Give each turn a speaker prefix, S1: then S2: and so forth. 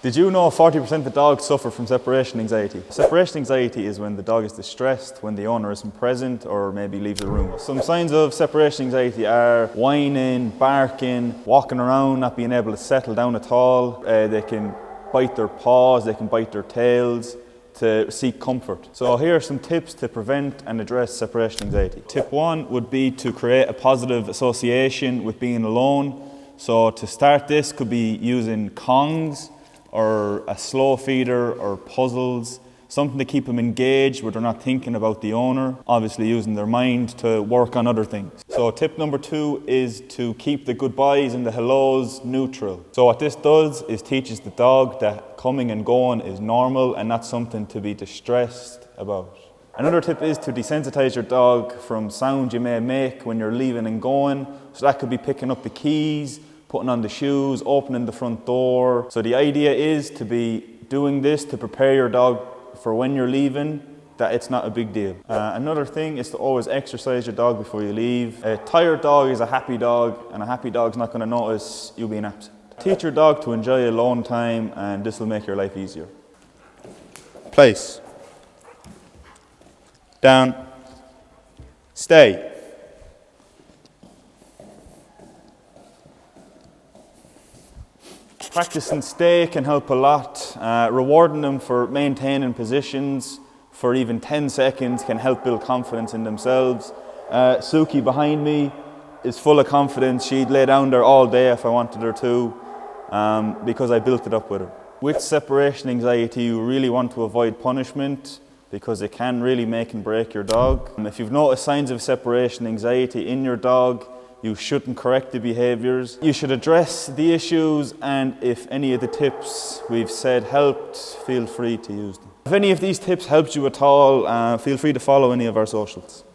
S1: Did you know 40% of dogs suffer from separation anxiety? Separation anxiety is when the dog is distressed, when the owner isn't present or maybe leaves the room. Some signs of separation anxiety are whining, barking, walking around, not being able to settle down at all. They can bite their paws, they can bite their tails to seek comfort. So here are some tips to prevent and address separation anxiety. Tip 1 would be to create a positive association with being alone. So to start this could be using Kongs, or a slow feeder, or puzzles, something to keep them engaged where they're not thinking about the owner, obviously using their mind to work on other things. So tip number 2 is to keep the goodbyes and the hellos neutral. So what this does is teaches the dog that coming and going is normal and not something to be distressed about. Another tip is to desensitize your dog from sound you may make when you're leaving and going. So that could be picking up the keys, putting on the shoes, opening the front door. So the idea is to be doing this to prepare your dog for when you're leaving, that it's not a big deal. Another thing is to always exercise your dog before you leave. A tired dog is a happy dog, and a happy dog's not going to notice you being absent. Teach your dog to enjoy alone time, and this will make your life easier. Place. Down. Stay. Practicing stay can help a lot. Rewarding them for maintaining positions for even 10 seconds can help build confidence in themselves. Suki behind me is full of confidence. She'd lay down there all day if I wanted her to, because I built it up with her. With separation anxiety, you really want to avoid punishment because it can really make and break your dog. If you've noticed signs of separation anxiety in your dog, you shouldn't correct the behaviours. You should address the issues, and if any of the tips we've said helped, feel free to use them. If any of these tips helped you at all, feel free to follow any of our socials.